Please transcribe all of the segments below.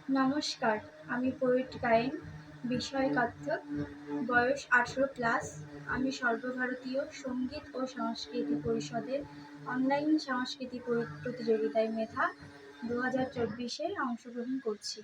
নমস্কার, আমি পোয়েট গায়েন, বিষয় কত্থক, বয়স 18+। আমি সর্বভারতীয় সঙ্গীত ও সংস্কৃতি পরিষদের অনলাইন সংস্কৃতি প্রতিযোগিতায় মেধা 2024-এ অংশগ্রহণ করছি।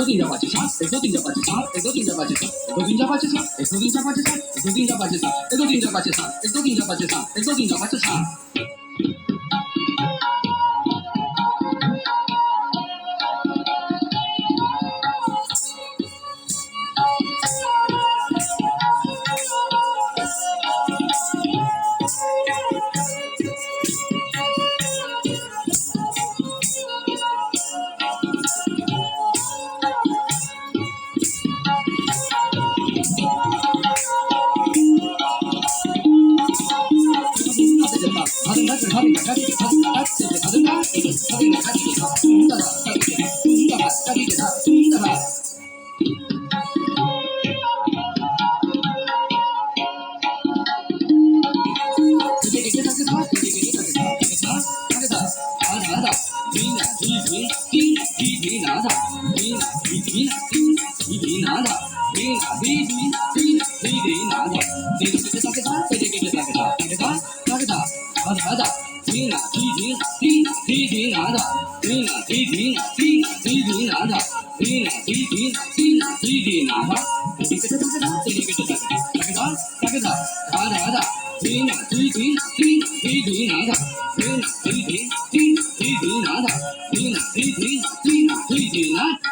都盯着把这杀，谁都盯着把这杀，谁都盯着把这杀，谁都盯着把这杀，谁都盯着把这杀，谁都盯着把这杀，谁都盯着把这杀，谁都盯着把这杀，谁都盯着把这杀。